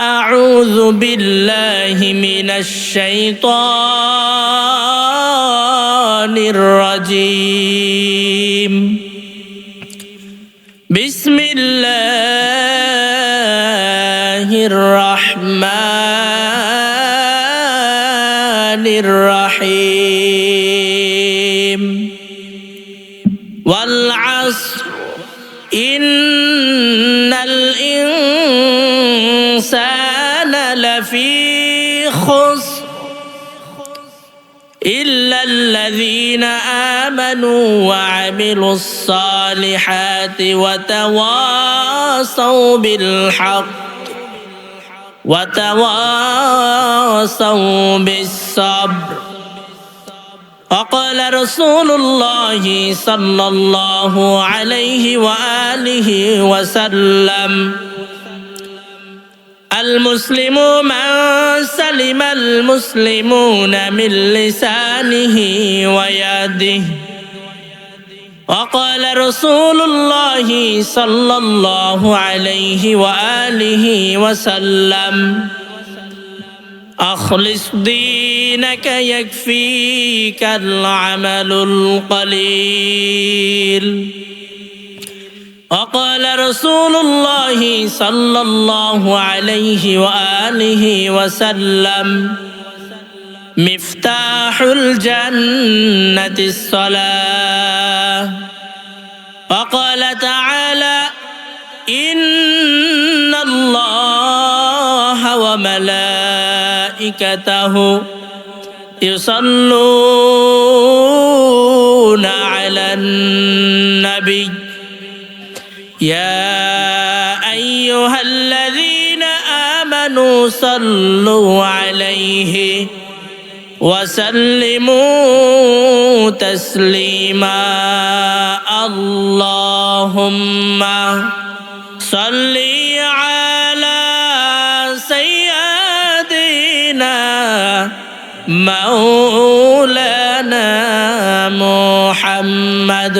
أعوذ بالله من الشيطان الرجيم بسم الله الرحمن الرحيم والعصر إن الإنسان لفي خسر إلا الذين آمنوا وعملوا الصالحات وتواصوا بالحق وتواصوا بالصبر. وقال رسول الله صلى الله عليه وآله وسلم المسلم من سلم المسلمون من لسانه ويده. وقال رسول الله صلى الله عليه وآله وسلم أخلص دينك يكفيك العمل القليل. وقال رسول الله صلى الله عليه وآله وسلم مفتاح الجنة الصلاة. وقال تعالى إن الله وملائكته يصلون على النبي يا أيها الذين آمنوا صلوا عليه وسلموا تسليما. اللهم صل على سيدنا مولانا محمد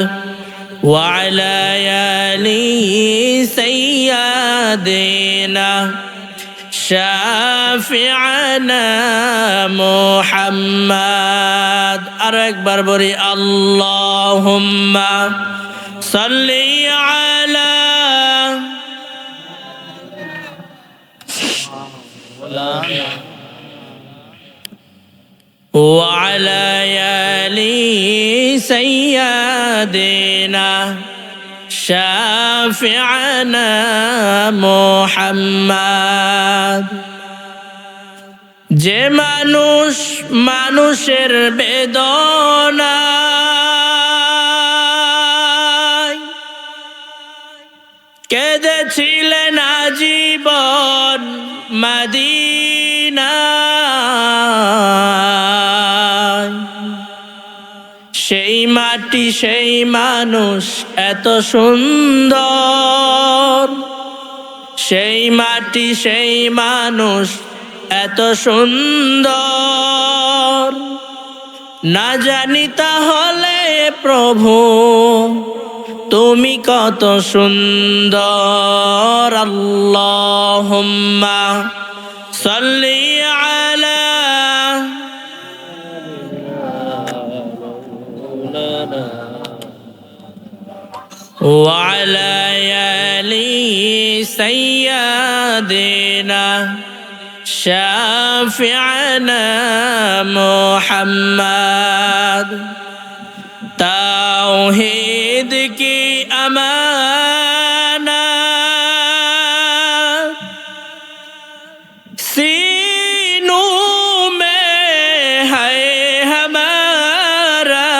وعلى آل سيدنا شافعنا محمد. أكبر بري اللهم صل على وعلى آل سيدنا شافعنا محمد. যে মানুষ মানুষের বেদনায় কেঁদেছিলেন আজীবন মদিনায়, সেই মাটি সেই মানুষ এত সুন্দর, সেই মাটি সেই মানুষ এত সুন্দর, না জানি তাহলে প্রভু তুমি কত সুন্দর। আল্লাহুম্মা সাল্লি আলা ওয়া আলা আলি সাইয়্যিদিনা শাফি'না মুহাম্মদ। তাওহীদ কি আমানত सीनों में है हमारा,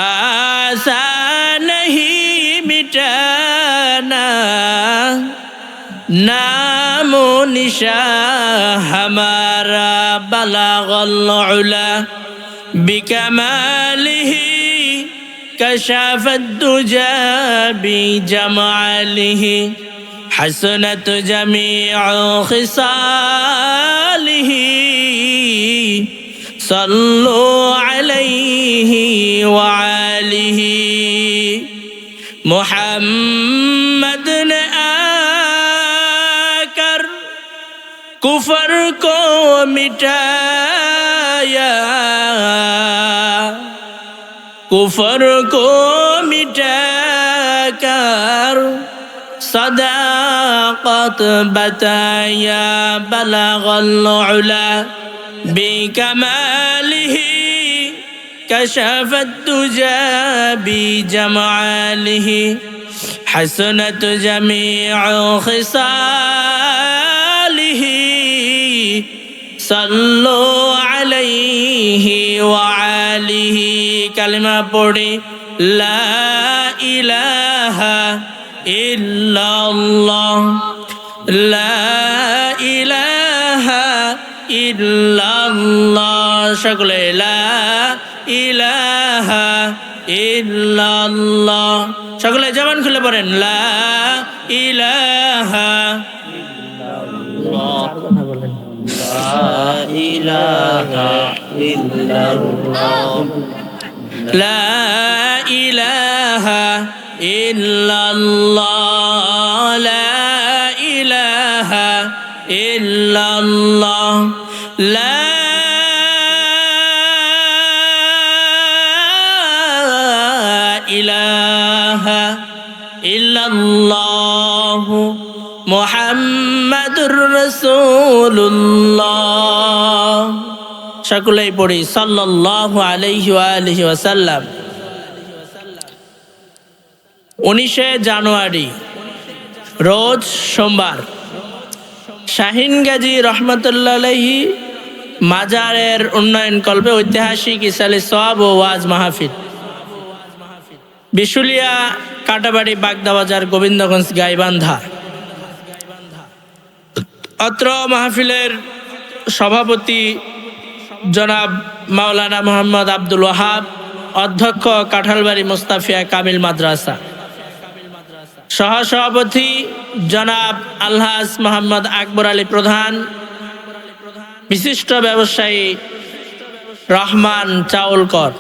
आसान नहीं मिटाना नामो निशा हमारा। बलगल उला बिकमालिही كشف الدجى بجماله حسنت جميع خصاله. صلوا عليه وآله محمد मोहम्मद ने आकर कुफर को मिटाया, कुफर को मिटाकर सदाकत बताया। बलगल उला बिकमालिही कशफत दुजा बिजमालिही हसनत जमीउ खिसालिही सल्लु अलैहि व आलिही। कलिमा पढ़ी ला इलाहा इल्लल्लाह, ला इलाहा इल्लल्लाह। সকলে লা ইলাহা ইল্লাল্লাহ। সকলে জবান খুলে পড়েন লা ইলাহা ইল্লাল্লাহ, লা ইলাহা ইল্লাল্লাহ, লা ইলাহা ইল্লাল্লাহ, লা ইলাহা ইল্লাল্লাহ, লা ইলাহা ইল্লাল্লাহ মুহাম্মাদুর রাসূলুল্লাহ। সকলেই পড়ি সাল্লাল্লাহু আলাইহি ওয়া আলিহি ওয়াসাল্লাম। 19শে জানুয়ারি রোজ সোমবার শাহিন গাজী রহমতুল্লাহ আলাইহি মাজারের উন্নয়ন কল্পে ঐতিহাসিক ইসালে সওয়াব ও ওয়াজ মাহফিল বিশুলিয়া কাটাবাড়ি বাগদা বাজার গোবিন্দগঞ্জ গাইবান্ধা। অত্র মাহফিলের সভাপতি জনাব মাওলানা মোহাম্মদ আব্দুল ওয়াহাব, অধ্যক্ষ কাঁঠালবাড়ি মুস্তাফিয়া কামিল মাদ্রাসা, সহসভাপতি জনাব আলহাজ মোহাম্মদ আকবর আলী প্রধান, বিশিষ্ট ব্যবসায়ী রহমান চাউলকর,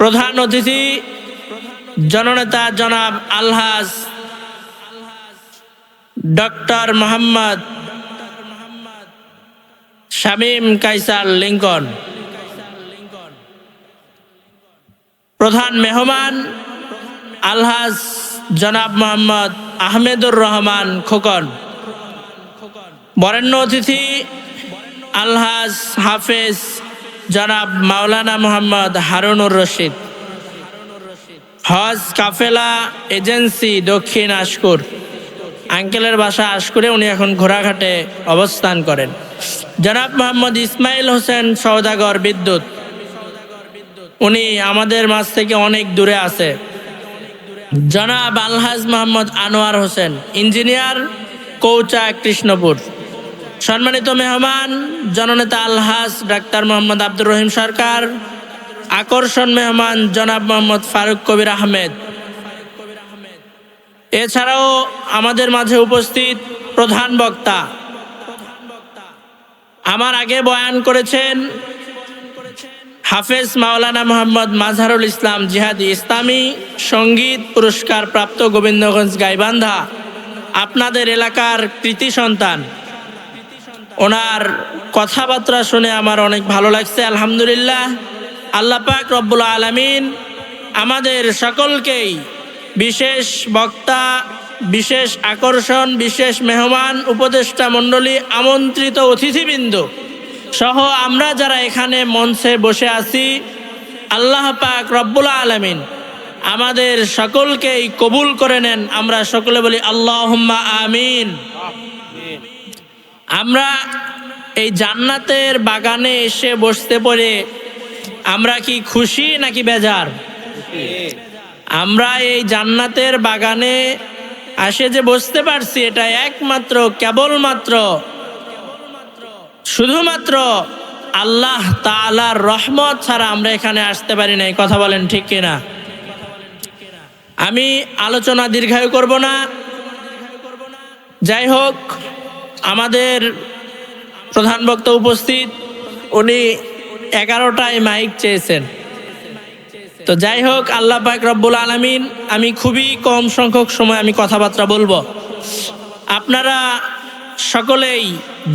প্রধান অতিথি জননেতা জনাব আলহাজ ডক্টর মোহাম্মদ শামীম কাইসার লিঙ্কন, প্রধান মেহমান আলহাজ জনাব মোহাম্মদ আহমেদুর রহমান খোকন, বরেণ্য অতিথি আলহাজ হাফেজ জনাব মাওলানা মোহাম্মদ হারুনুর রশিদ, হজ কাফেলা এজেন্সি দক্ষিণ আশকুর। আঙ্কেলের বাসা আশকুরে, উনি এখন ঘোড়াঘাটে অবস্থান করেন। জনাব মোহাম্মদ ইসমাইল হোসেন সওদাগর বিদ্যুৎ, উনি আমাদের মাঝ থেকে অনেক দূরে আছে। জনাব আলহাজ মোহাম্মদ আনোয়ার হোসেন ইঞ্জিনিয়ার, কৌচা কৃষ্ণপুর। সম্মানিত মেহমান জননেতা আলহাজ ডাক্তার মোহাম্মদ আব্দুর রহিম সরকার, আকর্ষণ মেহমান জনাব মোহাম্মদ ফারুক কবির আহমেদ। এছাড়াও আমাদের মাঝে উপস্থিত প্রধান বক্তা আমার আগে বয়ান করেছেন হাফেজ মাওলানা মোহাম্মদ মাজহারুল ইসলাম জিহাদি, ইসলামী সঙ্গীত পুরস্কার প্রাপ্ত, গোবিন্দগঞ্জ গাইবান্ধা, আপনাদের এলাকার কৃতি সন্তান। ওনার কথাবার্তা শুনে আমার অনেক ভালো লাগছে। আলহামদুলিল্লাহ, আল্লাহ পাক রব্বুল আলামিন আমাদের সকলকেই বিশেষ বক্তা, বিশেষ আকর্ষণ, বিশেষ মেহমান, উপদেষ্টা মণ্ডলী, আমন্ত্রিত অতিথিবৃন্দ সহ আমরা যারা এখানে মঞ্চে বসে আছি, আল্লাহ পাক রব্বুল আলামিন আমাদের সকলকেই কবুল করে নেন। আমরা সকলে বলি আল্লাহুম্মা আমিন। আমরা এই জান্নাতের বাগানে এসে বসতে পড়ে আমরা কি খুশি নাকি বেজার? আমরা এই জান্নাতের বাগানে আসে যে বসতে পারছি, এটা একমাত্র কেবলমাত্র শুধুমাত্র আল্লাহ তাআলার রহমত ছাড়া আমরা এখানে আসতে পারি নাই। কথা বলেন ঠিক কিনা? আমি আলোচনা দীর্ঘায়ু করব না। যাই হোক, আমাদের প্রধান বক্তা উপস্থিত, উনি 11টায় মাইক চেয়েছেন। তো যাই হোক, আল্লাহ পাক রব্বুল আলামিন, আমি খুবই কম সংখ্যক সময় আমি কথাবার্তা বলবো। আপনারা সকলেই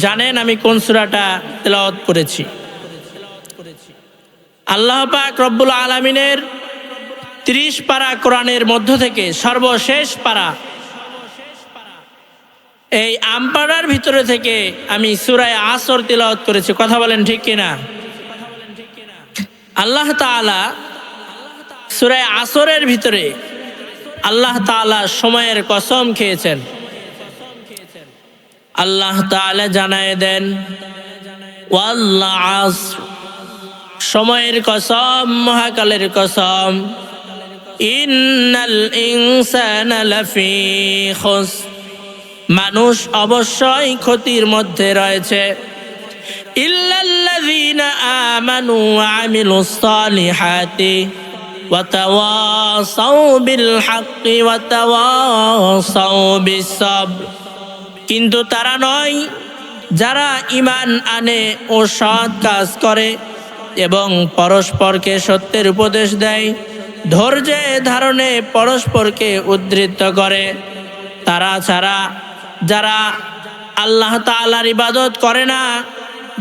জানেন আমি কোন সূরাটা তেলাওয়াত করেছি। আল্লাহ পাক রব্বুল আলামিনের 30 পারা কোরআনের মধ্য থেকে সর্বশেষ পারা, এই আমপাড়ার ভিতরে থেকে আমি সূরা আসর তেলাওয়াত করেছি। কথা বলেন ঠিক কিনা? আল্লাহ তাআলা সূরা আসরের ভিতরে আল্লাহ তাআলা সময়ের কসম খেয়েছেন। আল্লাহ তাআলা জানায় দেন, ওয়াল আসর, সময়ের কসম, মহাকালের কসম, ইন্নাল ইনসানা লাফি খুসর, মানুষ অবশ্যই ক্ষতির মধ্যে রয়েছে, ইল্লাল্লাযীনা আমানু ওয়া আমিলুস সালিহাতি ওয়া তাওয়াসাউ বিল হাক্কি ওয়া তাওয়াসাউ বিস সাবর, কিন্তু তারা নয় যারা ঈমান আনে ও সৎ কাজ করে এবং পরস্পরকে সত্যের উপদেশ দেয়, ধৈর্যে ধারণে পরস্পরকে উদ্ধৃত করে। তারা ছাড়া যারা আল্লাহ তাআলার ইবাদত করে না,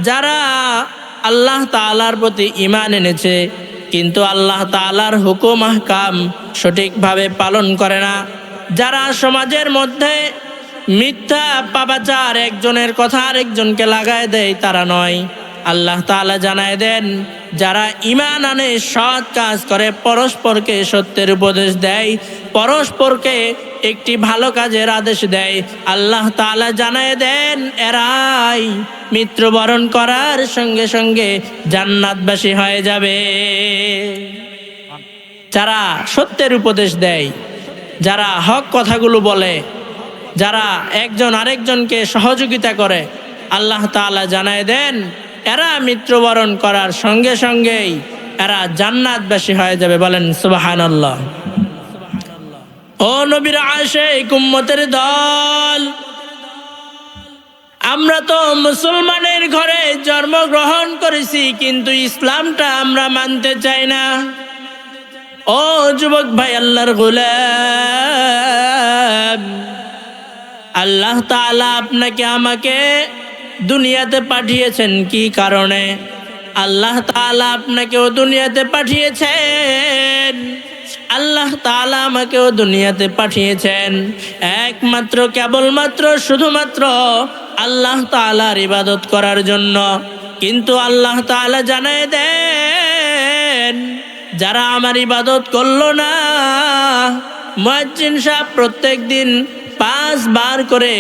যারা আল্লাহ তাআলার প্রতি ঈমান এনেছে কিন্তু আল্লাহ তাআলার হুকুম আহকাম সঠিকভাবে পালন করে না, যারা সমাজের মধ্যে মিথ্যা পাপাচার, একজনের কথা আরেকজনকে লাগায় দেয়, তারা নয়। আল্লাহ তাআলা জানায় দেন, যারা ঈমান আনে, সৎ কাজ করে, পরস্পরকে সত্যের উপদেশ দেয়, পরস্পরকে একটি ভালো কাজের আদেশ দেয়, আল্লাহ তাআলা জানায় দেন এরাই মৃত্যুবরণ করার সঙ্গে সঙ্গে জান্নাতবাসী হয়ে যাবে। যারা সত্যের উপদেশ দেয়, যারা হক কথাগুলো বলে, যারা একজন আরেকজনকে সহযোগিতা করে, আল্লাহ তাআলা জানায় দেন এরা মৃত্যুবরণ করার সঙ্গে সঙ্গেই এরা জান্নাতবাসী হয়ে যাবে। বলেন সুবহানাল্লাহ। ও নবীর আশিক উম্মতের দল, আমরা তো মুসলমানের ঘরে জন্মগ্রহণ করেছি কিন্তু ইসলামটা আমরা মানতে চাই না। ও যুবক ভাই, আল্লাহর গোলাম, আল্লাহ তাআলা আপনাকে আমাকে দুনিয়াতে পাঠিয়েছেন কি কারণে? আল্লাহ তাআলা আপনাকেও দুনিয়াতে পাঠিয়েছেন, আল্লাহ তাআলা আমাকেও দুনিয়াতে পাঠিয়েছেন একমাত্র, কেবলমাত্র, শুধুমাত্র আল্লাহ তাআলার ইবাদত করার জন্য। কিন্তু আল্লাহ তাআলা জানায় দেন, যারা আমার ইবাদত করলো না, মুয়াজ্জিন সাহেব প্রত্যেক দিন 5 বার করে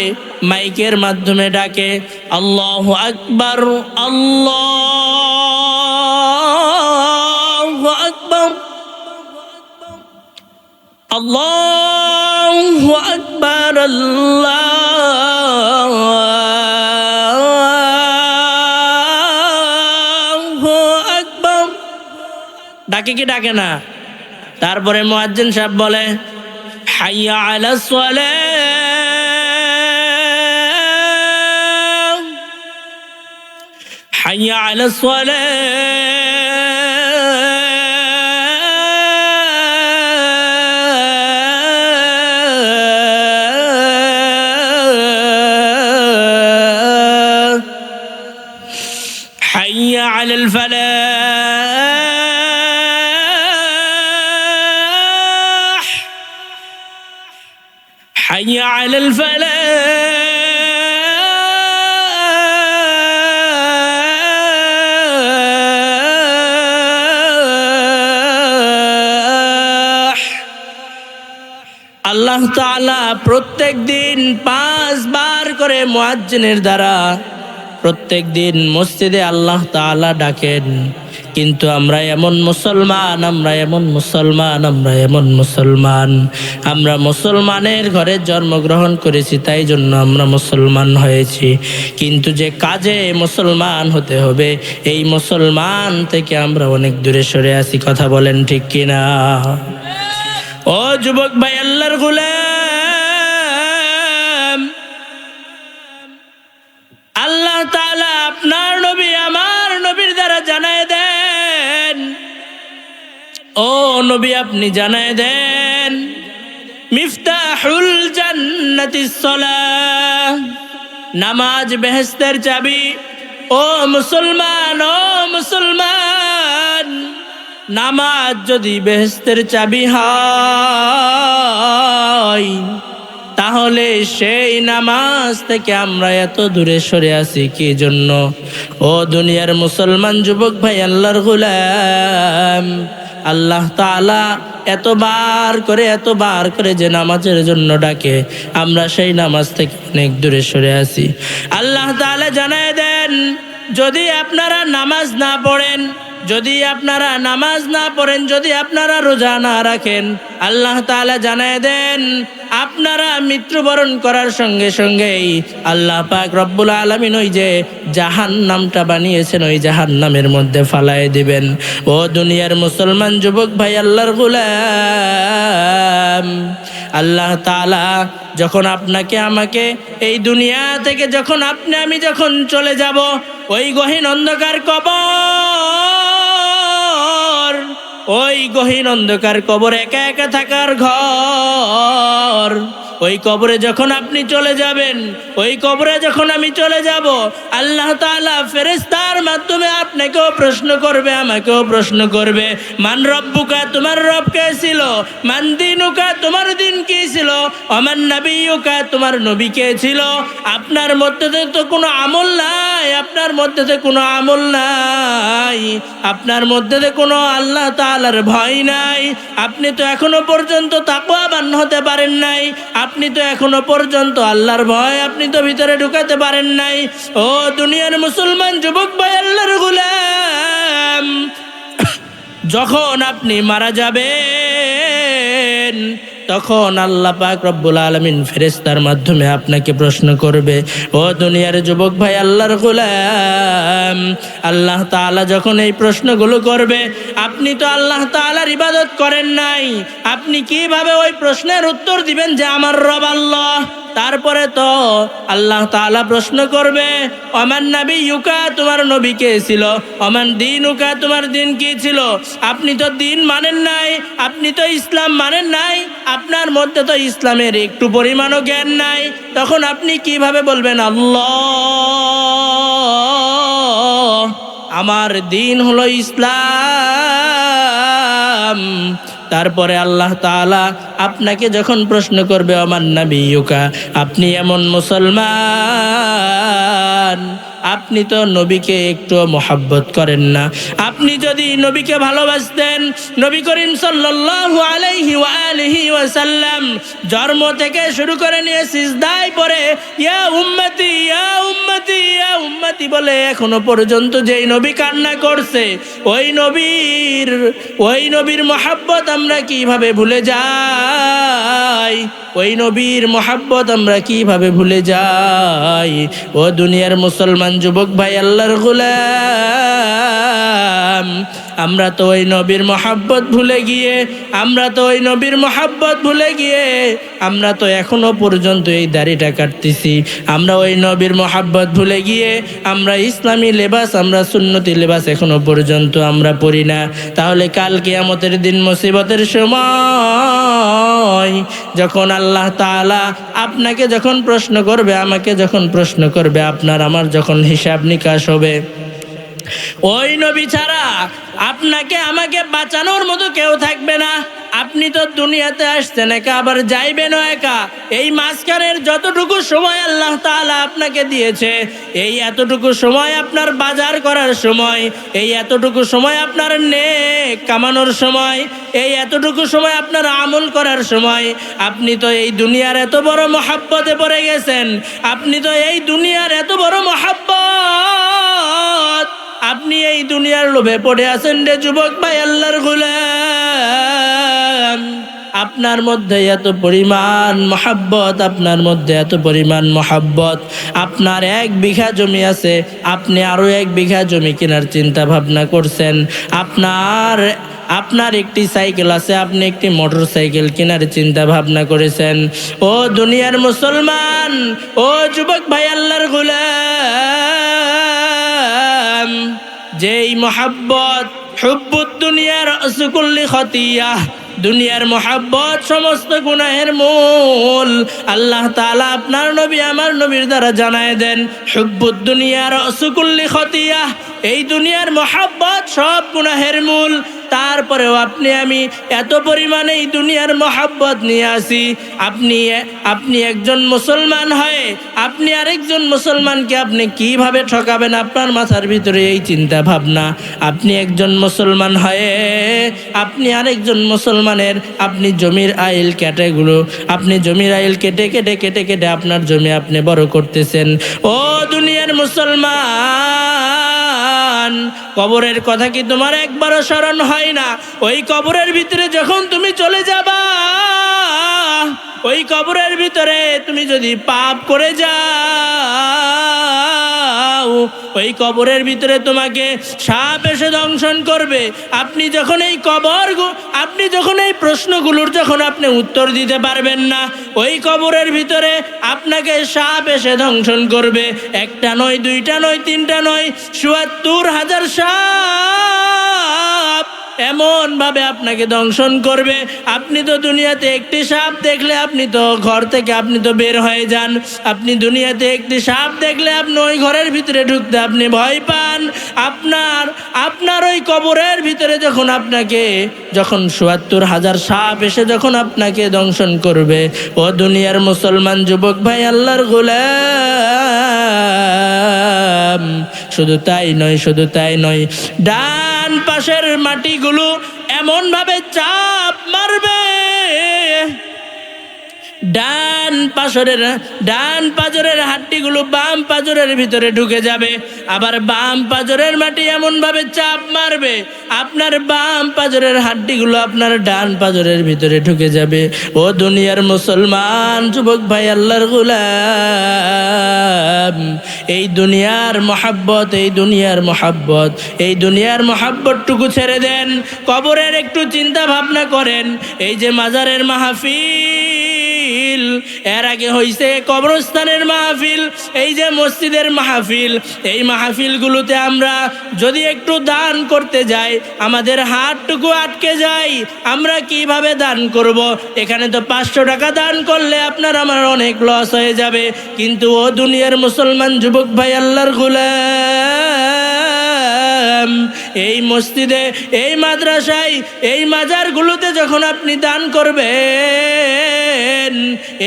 মাইকের মাধ্যমে ডাকে, আল্লাহু আকবার, আল্লাহু আকবার, আল্লাহু আকবার, আল্লাহু আকবার। ডাকে কি ডাকে না? তারপরে মুয়াজ্জিন সাহেব বলে, হাইয়া আলাস সালাহ, হাইয়া আলাস সালাহ, হাইয়া আলাল ফালাহ, হাইয়া আলাল ফালাহ। আল্লাহ তাআলা প্রত্যেক দিন 5 বার করে মুয়াজ্জিনের দ্বারা প্রত্যেক দিন মসজিদে আল্লাহ তাআলা ডাকেন। কিন্তু আমরা এমন মুসলমান, আমরা এমন মুসলমান, আমরা এমন মুসলমান, আমরা মুসলমানের ঘরে জন্মগ্রহণ করেছি, তাই জন্য আমরা মুসলমান হয়েছি। কিন্তু যে কাজে মুসলমান হতে হবে, এই মুসলমান থেকে আমরা অনেক দূরে সরে আছি। কথা বলেন ঠিক কিনা? ও যুবক ভাই, আল্লাহর গোলাম, আল্লাহ তাআলা আপনার নবী আমার নবীর দ্বারা জানায় দেন, ও নবী আপনি জানায় দেন মিফতাহুল জান্নাতিস সালাহ, নামাজ বেহেশতের চাবি। ও মুসলমান, ও মুসলমান, নামাজ যদি বেহেশতের চাবি হয় তাহলে সেই নামাজ থেকে আমরা এত দূরে সরে আছি কি জন্য? ও দুনিয়ার মুসলমান যুবক ভাই, আল্লাহর গোলাম, আল্লাহ তাআলা এতবার করে যে নামাজের জন্য ডাকে, আমরা সেই নামাজ থেকে অনেক দূরে সরে আছি। আল্লাহ তাআলা জানায় দেন যদি আপনারা নামাজ না পড়েন, যদি আপনারা নামাজ না পড়েন, যদি আপনারা রোজা না রাখেন, আল্লাহ তাআলা জানায় দেন আপনারা মৃত্যুবরণ করার সঙ্গে সঙ্গেই আল্লাহ পাক রব্বুল আলামিন ওই যে জাহান্নামটা বানিয়েছেন ওই জাহান্নামের মধ্যে ফালায় দিবেন। ও দুনিয়ার মুসলমান যুবক ভাই, আল্লাহর গোলাম, আল্লাহ তাআলা যখন আপনাকে আমাকে এই দুনিয়া থেকে যখন আমি যখন চলে যাব, ওই গহীন অন্ধকার কবর, ওই গহীন অন্ধকার কবর, একা একা থাকার ঘর, ওই কবরে যখন আপনি চলে যাবেন, ওই কবরে যখন আমি চলে যাব, আল্লাহ তাআলা ফেরেশতার মাধ্যমে আপনাকেও প্রশ্ন করবে, আমাকেও প্রশ্ন করবে, মান রব্বুকা, তোমার রব কে ছিল? মান দীনুকা, তোমার দিন কি ছিল? ওমান নবিয়ুকা, তোমার নবী কে ছিল? আপনার মধ্যে তো কোনো আমল নাই, আপনার মধ্যে তো কোনো আমল নাই, আপনার মধ্যে তো কোনো আল্লাহ তাআলার ভয় নাই, আপনি তো এখনো পর্যন্ত তাকওয়াবান হতে পারেন নাই, আপনি তো এখনো পর্যন্ত আল্লাহর ভয় আপনি তো ভিতরে ঢুকাতে পারেন নাই। ও দুনিয়ার মুসলমান যুবক ভাই, আল্লাহর গোলাম, যখন আপনি মারা যাবেন তখন আল্লাহ পাক রব্বুল আলামিন ফেরেশতার মাধ্যমে আপনাকে প্রশ্ন করবে। ও দুনিয়ার যুবক ভাই, আল্লাহর গোলাম, আল্লাহ তাআলা যখন এই প্রশ্নগুলো করবে, আপনি তো আল্লাহ তাআলার ইবাদত করেন নাই, আপনি কিভাবে ওই প্রশ্নের উত্তর দিবেন যে আমার রব আল্লাহ? তারপরে তো আল্লাহ তাআলা প্রশ্ন করবে, ওমান নবিয়ুকা, তোমার নবী কে ছিল? ওমান দীনুকা, তোমার দিন কি ছিল? আপনি তো দিন মানেন নাই, আপনি তো ইসলাম মানেন নাই, আপনার মধ্যে তো ইসলামের একটু পরিমাণও জ্ঞান নাই, তখন আপনি কিভাবে বলবেন আল্লাহ আমার দিন হলো ইসলাম? তারপরে আল্লাহ তাআলা আপনাকে যখন প্রশ্ন করবে ওমান নবিয়ুকা, আপনি এমন মুসলমান, আপনি তো নবীকে একটু মহব্বত করেন না। আপনি যদি নবীকে ভালোবাসতেন, নবী করিম সাল্লাল্লাহু আলাইহি ওয়া আলিহি ওয়াসাল্লাম জন্ম থেকে শুরু করে নিয়ে সিজদায় পড়ে ইয়া উম্মতি, ইয়া উম্মতি, ইয়া উম্মতি বলে এখনো পর্যন্ত যেই নবী কান্না করছে, ওই নবীর মহব্বত আমরা কিভাবে ভুলে যাই? ওই নবীর মহব্বত আমরা কিভাবে ভুলে যাই? ও দুনিয়ার মুসলমান যুবক ভাই, আল্লাহর গোলাম, আমরা তো ওই নবীর মহব্বত ভুলে গিয়ে, আমরা তো ওই নবীর মহব্বত ভুলে গিয়ে আমরা তো এখনো পর্যন্ত এই দাড়িটা কাটতেছি, আমরা ওই নবীর মহব্বত ভুলে গিয়ে আমরা ইসলামী লেবাস, আমরা সুন্নতি লেবাস এখনো পর্যন্ত আমরা পরি না। তাহলে কাল কিয়ামতের দিন মুসিবতের সময় যখন আল্লাহ তাআলা আপনাকে যখন প্রশ্ন করবে, আমাকে যখন প্রশ্ন করবে, আপনার আমার যখন হিসাব নিকাশ হবে, ওই নবী ছাড়া আপনাকে আমাকে বাঁচানোর মতো কেউ থাকবে না। আপনি তো দুনিয়াতে আসছেন একা, আবার যাইবেনও একা। এই মাঝখানের যতটুকু সময় আল্লাহ তাআলা আপনাকে দিয়েছে, এই এতটুকু সময় আপনার বাজার করার সময়, এই এতটুকু সময় আপনার নেক কামানোর সময়, এই এতটুকু সময় আপনার আমল করার সময়। আপনি তো এই দুনিয়ার এত বড় মহব্বতে পড়ে গেছেন, আপনি তো এই দুনিয়ার এত বড় মহব্বত, আপনি এই দুনিয়ার লোভে পড়ে আছেন রে যুবক ভাই, আল্লাহর গোলাম। আপনার মধ্যে এত পরিমাণ মহব্বত, আপনার মধ্যে এত পরিমাণ মহব্বত, আপনার 1 বিঘা জমি আছে, আপনি আরো 1 বিঘা জমি কেনার চিন্তা ভাবনা করছেন, আপনার একটি সাইকেল আছে, আপনি একটি মোটর সাইকেল কেনার চিন্তা ভাবনা করেছেন। ও দুনিয়ার মুসলমান, ও যুবক ভাই, আল্লাহর গোলাম, যেই মহব্বত হুব্বুদ দুনিয়া রাসু কুল্লি খতিয়াহ, দুনিয়ার মোহাব্বত সমস্ত গুনাহের মূল। আল্লাহ তাআলা আপনার নবী আমার নবীর দ্বারা জানায় দেন, হুব্বুদ দুনিয়া রাসু কুল্লি খতিয়াহ, এই দুনিয়ার মোহাব্বত সব গুনাহের মূল। তারপরেও আপনি আমি এত পরিমাণে এই দুনিয়ার মোহাব্বত নিয়ে আসি। আপনি একজন মুসলমান হয়ে আপনি আরেকজন মুসলমানকে আপনি কিভাবে ঠকাবেন? আপনার মাথার ভিতরে এই চিন্তা ভাবনা। আপনি একজন মুসলমান হয়ে আপনি আরেকজন মুসলমানের আপনি জমির আইল আপনি জমির আইল কেটে কেটে কেটে কেটে আপনার জমি আপনি বড় করতেছেন। ও দুনিয়ার মুসলমান, কবরের কথা কি তোমার একবারও স্মরণ হয় না? ওই কবরের ভিতরে যখন তুমি চলে যাবা, ওই কবরের ভিতরে তুমি যদি পাপ করে যাও, ওই কবরের ভিতরে তোমাকে সাপ এসে দংশন করবে। আপনি যখন এই প্রশ্নগুলোর যখন আপনি উত্তর দিতে পারবেন না, ওই কবরের ভিতরে আপনাকে সাপ এসে দংশন করবে। একটা নয়, দুইটা নয়, তিনটা নয়, ৭৪,০০০ সাপ এমন ভাবে আপনাকে দংশন করবে। আপনি তো দুনিয়াতে একটি সাপ দেখলে আপনি তো ঘর থেকে আপনি তো বের হয়ে যান। আপনি দুনিয়াতে একটি সাপ দেখলে আপনি ওই ঘরের ভিতরে ঢুকতে আপনি ভয় পান। আপনার ওই কবরের ভিতরে যখন ৭৪,০০০ সাপ এসে যখন আপনাকে দংশন করবে, ও দুনিয়ার মুসলমান যুবক ভাই, আল্লাহর গোলাম, শুধু তাই নয়, ডান পাশের মাটিগুলো এমন ভাবে চাপ মারবে, ডান পাজরের হাড্ডিগুলো বাম পাজরের ভিতরে ঢুকে যাবে। আবার বাম পাজরের মাটি এমন ভাবে চাপ মারবে, আপনার বাম পাজরের হাড্ডিগুলো আপনার ডান পাজরের ভিতরে ঢুকে যাবে। ও দুনিয়ার মুসলমান যুবক ভাই, আল্লাহর গোলাম, এই দুনিয়ার মহাব্বতটুকু ছেড়ে দেন। কবরের একটু চিন্তা ভাবনা করেন। এই যে মাজারের মাহফিল, এর আগে হইছে কবরস্থানের মাহফিল, এই যে মসজিদের মাহফিল, এই মাহফিলগুলোতে আমরা যদি একটু দান করতে যাই, আমাদের হাতটুকু আটকে যায়। আমরা কিভাবে দান করব? এখানে তো 500 টাকা দান করলে আপনার আমার অনেক লস হয়ে যাবে। কিন্তু ও দুনিয়ার মুসলমান যুবক ভাই, আল্লাহর গোলাম, এই মসজিদে, এই মাদ্রাসায়, এই মাজারগুলোতে যখন আপনি দান করবেন,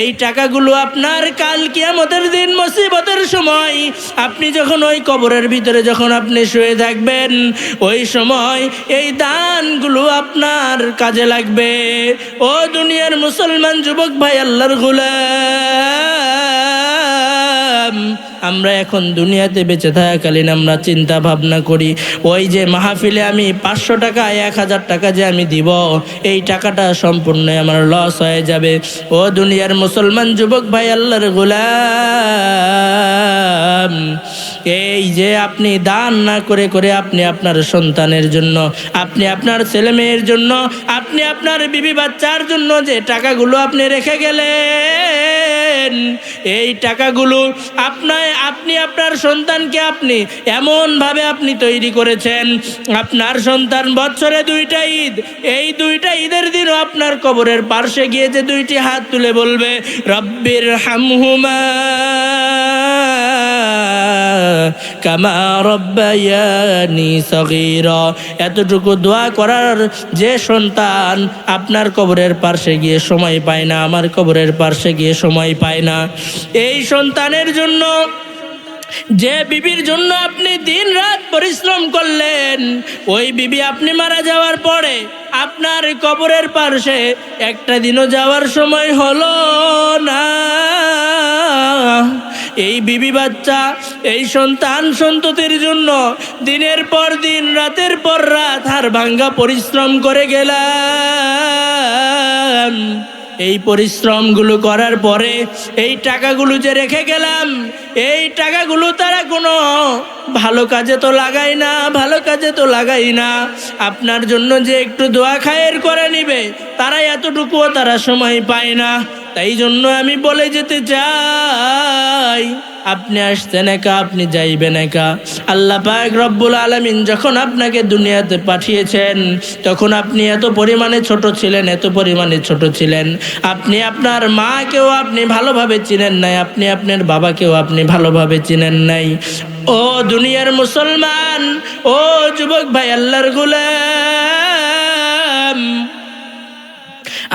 এই টাকাগুলো আপনার কাল কিয়ামতের দিন মুসিবতের সময় আপনি যখন ওই কবরের ভিতরে যখন আপনি শুয়ে থাকবেন, ওই সময় এই দানগুলো আপনার কাজে লাগবে। ও দুনিয়ার মুসলমান যুবক ভাই, আল্লাহর গোলাম, আমরা এখন দুনিয়াতে বেঁচে থাকাকালীন আমরা চিন্তা ভাবনা করি, ওই যে মাহফিলে আমি 500 টাকা 1000 টাকা যে আমি দিব, এই টাকাটা সম্পূর্ণ আমার লস হয়ে যাবে। ও দুনিয়ার মুসলমান যুবক ভাই, আল্লাহর গোলাম, এই যে আপনি দান না করে করে আপনি আপনার সন্তানের জন্য, আপনি আপনার ছেলে মেয়ের জন্য, আপনি আপনার বিবি বাচ্চার জন্য যে টাকাগুলো আপনি রেখে গেলেন, এই টাকাগুলো আপনি আপনার সন্তানকে আপনি এমনভাবে আপনি তৈরি করেছেন, আপনার সন্তান বছরে 2টা ঈদ, এই 2টা ঈদের দিনও আপনার কবরের পাশে গিয়ে যে 2টি হাত তুলে বলবে, রব্বির হামহুমা কামা রব্বায়ানি সগীরা। এতটুকু দোয়া করার যে সন্তান আপনার কবরের পাশে গিয়ে সময় পায় না, আমার কবরের পাশে গিয়ে সময় পায় না, এই সন্তানের জন্য, যে বিবির জন্য আপনি দিন রাত পরিশ্রম করলেন, ওই বিবি আপনি মারা যাওয়ার পরে আপনার কবরের পাশে একটা দিনও যাওয়ার সময় হলো না। এই বিবি বাচ্চা, এই সন্তান সন্ততির জন্য দিনের পর দিন, রাতের পর রাত হাড় ভাঙ্গা পরিশ্রম করে গেলাম। এই পরিশ্রমগুলো করার পরে এই টাকাগুলো যে রেখে গেলাম, এই টাকাগুলো তারা কোনো ভালো কাজে তো লাগাই না, আপনার জন্য যে একটু দোয়া খায়ের করে নিবে, তারা এতটুকুও তারা সময় পায় না। তাই জন্য আমি বলে যেতে চাই, আপনি আসছেন একা, আপনি যাইবেন একা। আল্লাহ পাক রব্বুল আলামিন যখন আপনাকে দুনিয়াতে পাঠিয়েছেন তখন আপনি এত পরিমাণে ছোট ছিলেন, এত পরিমাণে ছোট ছিলেন। আপনি আপনার মাকেও আপনি ভালোভাবে চিনেন নাই, আপনি আপনার বাবাকেও আপনি ভালোভাবে চিনেন নাই। ও দুনিয়ার মুসলমান, ও যুবক ভাই, আল্লাহর গোলাম,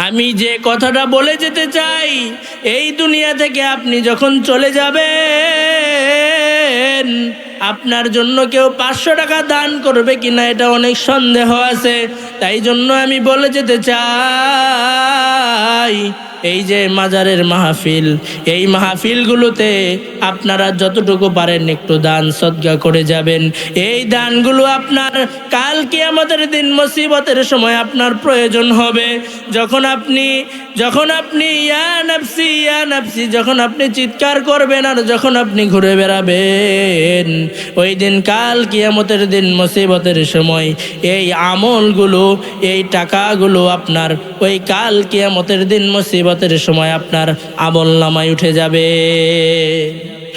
আমি যে কথাটা বলে যেতে চাই, এই দুনিয়া থেকে আপনি যখন চলে যাবেন আপনার জন্য কেউ 500 টাকা দান করবে কিনা এটা অনেক সন্দেহ আছে। তাই জন্য আমি বলে যেতে চাই, এই যে মাজারের মাহফিল, এই মাহফিলগুলোতে আপনারা যতটুকু পারেন একটু দান সদকা করে যাবেন। এই দানগুলো আপনার কাল কিয়ামতের দিন মুসিবতের সময় আপনার প্রয়োজন হবে। যখন আপনি ইয়া নাফসি ইয়া নাফসি যখন আপনি চিৎকার করবেন আর যখন আপনি ঘুরে বেড়াবেন, ওই দিন কাল কিয়ামতের দিন মুসিবতের সময় এই আমলগুলো, এই টাকাগুলো আপনার ওই কাল কিয়ামতের দিন মুসিবতের সময় আপনার আমলনামায় উঠে যাবে।